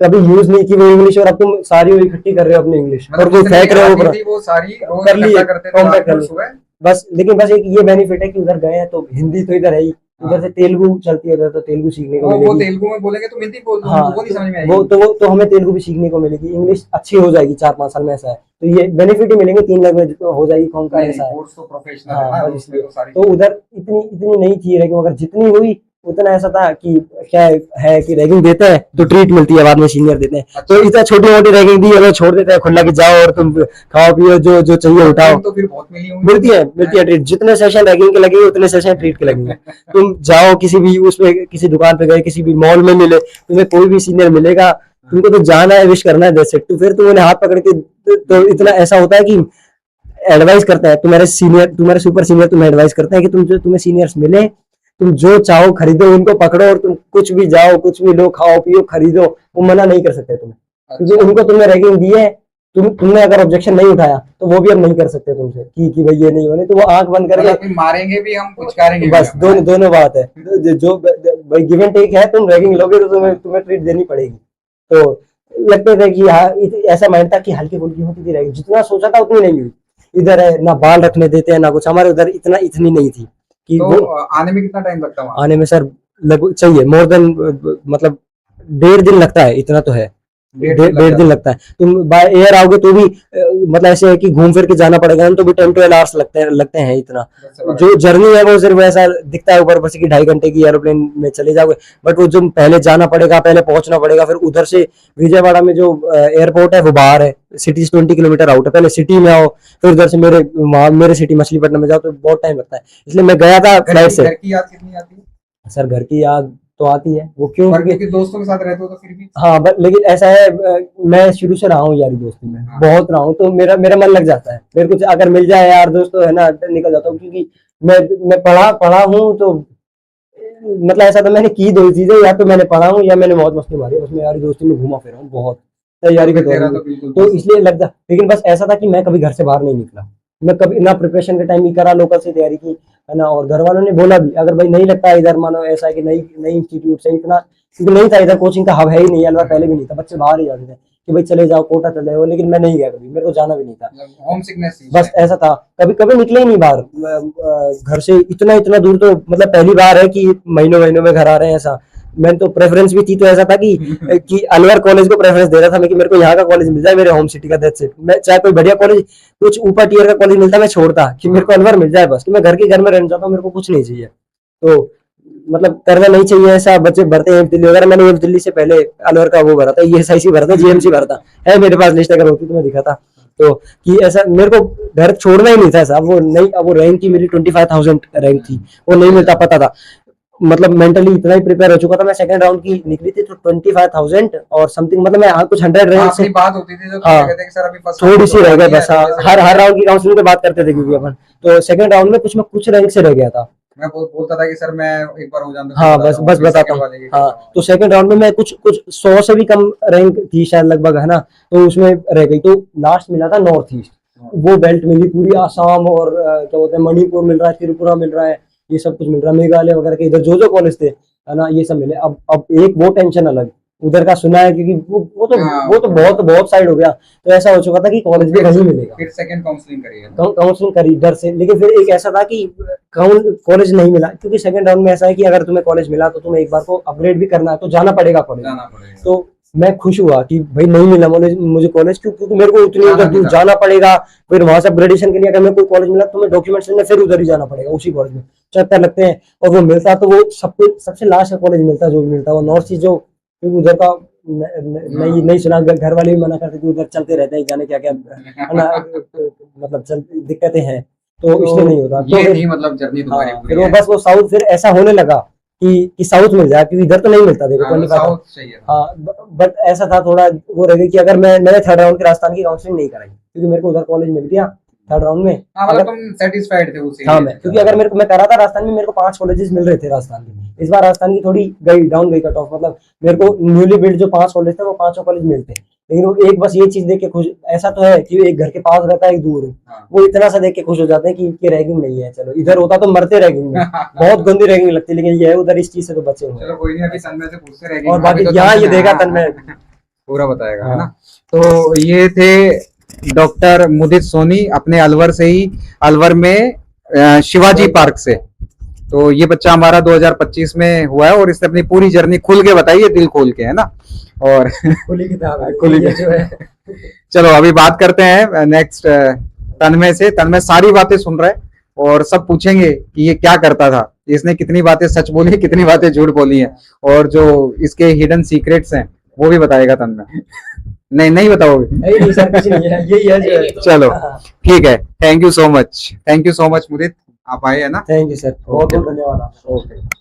कभी यूज नहीं की वो इंग्लिश, और अब तुम सारी इकट्ठी कर रहे हो अपनी इंग्लिश, और वो फेंक रहे हो, वो सारी कर ली बस। लेकिन बस एक ये बेनिफिट है कि उधर गए हैं तो हिंदी तो इधर है ही, उधर से तेलुगु चलती है, उधर तो तेलुगु सीखने को मिलेगी। वो तेलुगु में बोलेंगे तो हिंदी बोल दो, हाँ, वो नहीं समझ में आएगी, तो हमें तेलुगु भी सीखने को मिलेगी, इंग्लिश अच्छी हो जाएगी 4-5 साल में, ऐसा है। तो ये बेनिफिट ही मिलेंगे, 3 लैंग्वेज हो जाएगी कौन का, ऐसा है। कोर्स तो प्रोफेशनल है ना, उसमें तो सारी, तो उधर इतनी नहीं थी रैगिंग, मगर जितनी हुई उतना ऐसा था कि क्या है कि रैगिंग देते हैं तो ट्रीट मिलती है, बाद में सीनियर देते हैं। अच्छा। तो इतना छोटी मोटी रैगिंग दी हमें, छोड़ देते हैं खुला कि जाओ और तुम खाओ पियो, जो चाहिए उठाओ, तो फिर बहुत मिलती है ट्रीट। जितने सेशन रैगिंग के लगेंगे उतने सेशन ट्रीट के लगेंगे। तुम जाओ किसी भी उसमें, किसी दुकान पे गए, किसी भी मॉल में मिले, तुम्हें कोई भी सीनियर मिलेगा, तुमको तो जाना है, विश करना है, जैसे तो फिर तुम उन्हें हाथ पकड़ के, तो इतना ऐसा होता है कि एडवाइस करता है, तुम्हारे सुपर सीनियर तुम्हें एडवाइस करते हैं कि तुम्हें सीनियर्स मिले, तुम जो चाहो खरीदो, उनको पकड़ो और तुम कुछ भी जाओ, कुछ भी लो, खाओ पियो खरीदो, वो मना नहीं कर सकते तुम्हें, क्योंकि उनको तुमने रैगिंग दी है। तुमने अगर ऑब्जेक्शन नहीं उठाया तो वो भी अब नहीं कर सकते तुमसे कि भाई ये नहीं होने, तो वो आंख बंद करके मारेंगे भी हम, कुछ करेंगे बस। दोनों बात है, जो भाई गिव एंड टेक है, तुम रैगिंग लोगे तो तुम्हें ट्रीट देनी पड़ेगी। तो लगते थे कि हाँ, ऐसा माइंड था कि हल्की फुल्की होती थी रैगिंग, जितना सोचा था उतनी नहीं हुई। इधर है ना बाल रखने देते हैं ना कुछ, हमारे उधर इतनी नहीं थी कि तो आने में कितना टाइम लगता है? आने में सर लगभग चाहिए मोर देन, मतलब 1.5 दिन लगता है, इतना तो है। 1.5 दिन लगता है। तुम बाय एयर आओगे तो भी मतलब ऐसे है कि घूम फिर के जाना पड़ेगा तो भी 10-12 आवर्स लगते हैं इतना। जो जर्नी है वो सिर्फ ऐसा दिखता है ऊपर बस की 2.5 घंटे की एरोप्लेन में चले जाओगे, बट वो जो पहले जाना पड़ेगा, पहले पहुंचना पड़ेगा, फिर उधर से विजयवाड़ा में जो एयरपोर्ट है वो बाहर है, सिटी से 20 किलोमीटर आउट है, पहले सिटी में आओ, फिर उधर से मेरे सिटी मछलीपट्टनम में जाओ, तो बहुत टाइम लगता है। इसलिए मैं गया था फ्लाइट से। घर की याद कितनी आती है सर? घर की याद तो आती है, वो क्यों? क्योंकि दोस्तों के साथ रहते हो तो फिर भी। हाँ, लेकिन ऐसा है, मैं शुरू से रहा हूँ यारी दोस्ती में, बहुत रहा हूँ, तो मेरा मन लग जाता है। मेरे को अगर मिल जाए यार दोस्त तो है ना, निकल जाता हूँ, क्योंकि मैं पढ़ा हूँ, तो मतलब ऐसा था, मैंने की 2 चीजें, या तो मैंने पढ़ा हूँ या मैंने बहुत मस्ती मारी, उसमें यारी दोस्ती में घूमा फिरा हूँ बहुत तैयारी के दौरान, तो इसलिए लगता। लेकिन बस ऐसा था कि मैं कभी घर से बाहर नहीं निकला, मैं कभी ना प्रिपरेशन के टाइम भी करा, लोकल से तैयारी की है ना, और घर वालों ने बोला भी अगर भाई नहीं लगता इधर, मानो ऐसा है कि नई इंस्टीट्यूट से इतना, क्योंकि नहीं था इधर, कोचिंग का हब है ही नहीं, अलवर पहले भी नहीं था, बच्चे बाहर ही जाते थे कि भाई चले जाओ कोटा चले जाओ, लेकिन मैं नहीं गया कभी, मेरे को जाना भी नहीं था, होम सिकनेस बस ऐसा था, कभी निकले ही नहीं बाहर घर से, इतना दूर, तो मतलब पहली बार है कि महीनों में घर आ रहे हैं ऐसा। मैंने तो प्रेफरेंस भी थी, तो ऐसा था कि अलवर कॉलेज को प्रेफरेंस दे रहा था मैं, कि मेरे को यहाँ का कॉलेज मिल जाए मेरे होम सिटी का, दैट्स इट। मैं चाहे कोई बढ़िया कॉलेज, कुछ ऊपर टियर का कॉलेज मिलता मैं छोड़ता, कि मेरे को अलवर मिल जाए बस, कि मैं घर में रहना चाहता हूँ, मेरे को कुछ नहीं चाहिए। तो मतलब करना नहीं चाहिए ऐसा, बच्चे भरते हैं दिल्ली वगैरह, मैंने दिल्ली से पहले अलवर का वो भरा था, ESIC भरा था, GMC भरा था, है मेरे पास लिस्ट, अगर होती तो मैं दिखा था। तो कि ऐसा मेरे को घर छोड़ना ही नहीं था ऐसा। अब वो रैंक की मेरी 25,000 रैंक थी, वो नहीं मिलता, पता था, मतलब मेंटली इतना ही प्रिपेयर हो चुका था मैं। सेकंड राउंड की निकली थी तो 25,000 और समथिंग, मतलब मैं कुछ 100 रैंक से बात होती थी, जो हाँ, कहते हैं कि सर अभी थोड़ी सी रह गए बस। हर राउंड की काउंसलिंग पे बात करते थे, क्योंकि अपन तो सेकंड राउंड में कुछ रैंक से रह गया था। मैं बोलता था कि सर मैं एक बार हो जाऊं, हाँ, बस बताता हूँ। हाँ, तो सेकंड राउंड में मैं कुछ 100 से भी कम रैंक थी शायद लगभग, है ना, तो उसमें रह गई। तो लास्ट मिला था नॉर्थ ईस्ट, वो बेल्ट मिली पूरी आसाम, और क्या बोलते हैं, मणिपुर मिल रहा है, त्रिपुरा मिल रहा है, ये सब कुछ मिल रहा है, मेघालय वगैरह के इधर जो कॉलेज थे, है ना, ये सब मिले। अब एक वो टेंशन अलग उधर का सुना है, क्योंकि वो तो बहुत साइड हो गया, तो ऐसा हो चुका था कि कॉलेज भी नहीं मिलेगा। फिर सेकंड काउंसलिंग करी इधर से, लेकिन फिर एक ऐसा था कि कॉलेज नहीं मिला, क्योंकि सेकंड राउंड में ऐसा है कि अगर तुम्हें कॉलेज मिला तो तुम्हें एक बार को अपग्रेड भी करना है, तो जाना पड़ेगा कॉलेज। तो मैं खुश हुआ कि भाई नहीं मिला मुझे कॉलेज, क्योंकि मेरे को उतनी उधर दूर जाना पड़ेगा, फिर वहां से अपग्रेडेशन के लिए अगर मेरे को कॉलेज मिला तो मैं डॉक्यूमेंट्स लेने फिर उधर ही जाना पड़ेगा, उसी कॉलेज में चक्कर लगते हैं। और वो मिलता तो वो सबसे लास्ट का कॉलेज मिलता, जो मिलता वो नॉर्थ ईस्ट, जो क्योंकि उधर का नहीं सुना, घर वाले भी मना करते कि उधर चलते रहते हैं, जाने क्या मतलब दिक्कतें हैं, तो इसलिए नहीं होता। तो ये नहीं मतलब जर्नी तुम्हारी फिर वो बस वो साउथ, फिर ऐसा होने लगा कि साउथ मिल जाए, क्योंकि इधर तो नहीं मिलता, देखो हाँ, बट ऐसा था थोड़ा वो रह गया कि अगर मैंने थर्ड राउंड के राजस्थान की काउंसलिंग नहीं कराई, क्योंकि मेरे को उधर कॉलेज मिल गया थर्ड राउंड में। मतलब तुम सेटिस्फाइड थे उसी? हाँ, क्योंकि अगर मैं करा था राजस्थान में, मेरे को 5 कॉलेजेस मिल रहे थे राजस्थान के, इस बार राजस्थान की थोड़ी डाउन गई कट ऑफ, मतलब मेरे को न्यूली बिल्ड जो 5 कॉलेज थे वो 5 कॉलेज मिलते, लेकिन वो एक बस ये चीज देख के खुश, ऐसा तो है कि एक घर के पास रहता है एक दूर, वो इतना सा देख के खुश हो जाते हैं कि रैगिंग नहीं है। चलो, इधर होता तो मरते रैगिंग में, बहुत गंदी रैगिंग लगती, लेकिन ये है उधर इस चीज से तो बचे हुए। चलो कोई नहीं, अभी तन्मय से पूछते रैगिंग, और बाकी यहाँ ये देखा तन्मय पूरा बताएगा, है ना। तो ये थे डॉक्टर मुदित सोनी, अपने अलवर से ही, अलवर में शिवाजी पार्क से। तो ये बच्चा हमारा 2025 में हुआ है, और इसने अपनी पूरी जर्नी खुल के बताई है, दिल खोल के, है ना, और खुली किताब है, खुली जो है। चलो अभी बात करते हैं नेक्स्ट तन्मय से। तन्मय सारी बातें सुन रहा है, और सब पूछेंगे कि ये क्या करता था, इसने कितनी बातें सच बोली, कितनी बातें झूठ बोली हैं, और जो इसके हिडन सीक्रेट्स हैं वो भी बताएगा तन्मय। नहीं बताओगे? नहीं सर, कुछ नहीं है, यही है। चलो ठीक है, थैंक यू सो मच मुदित, आप आए, है ना। थैंक यू सर, बहुत बहुत धन्यवाद। ओके।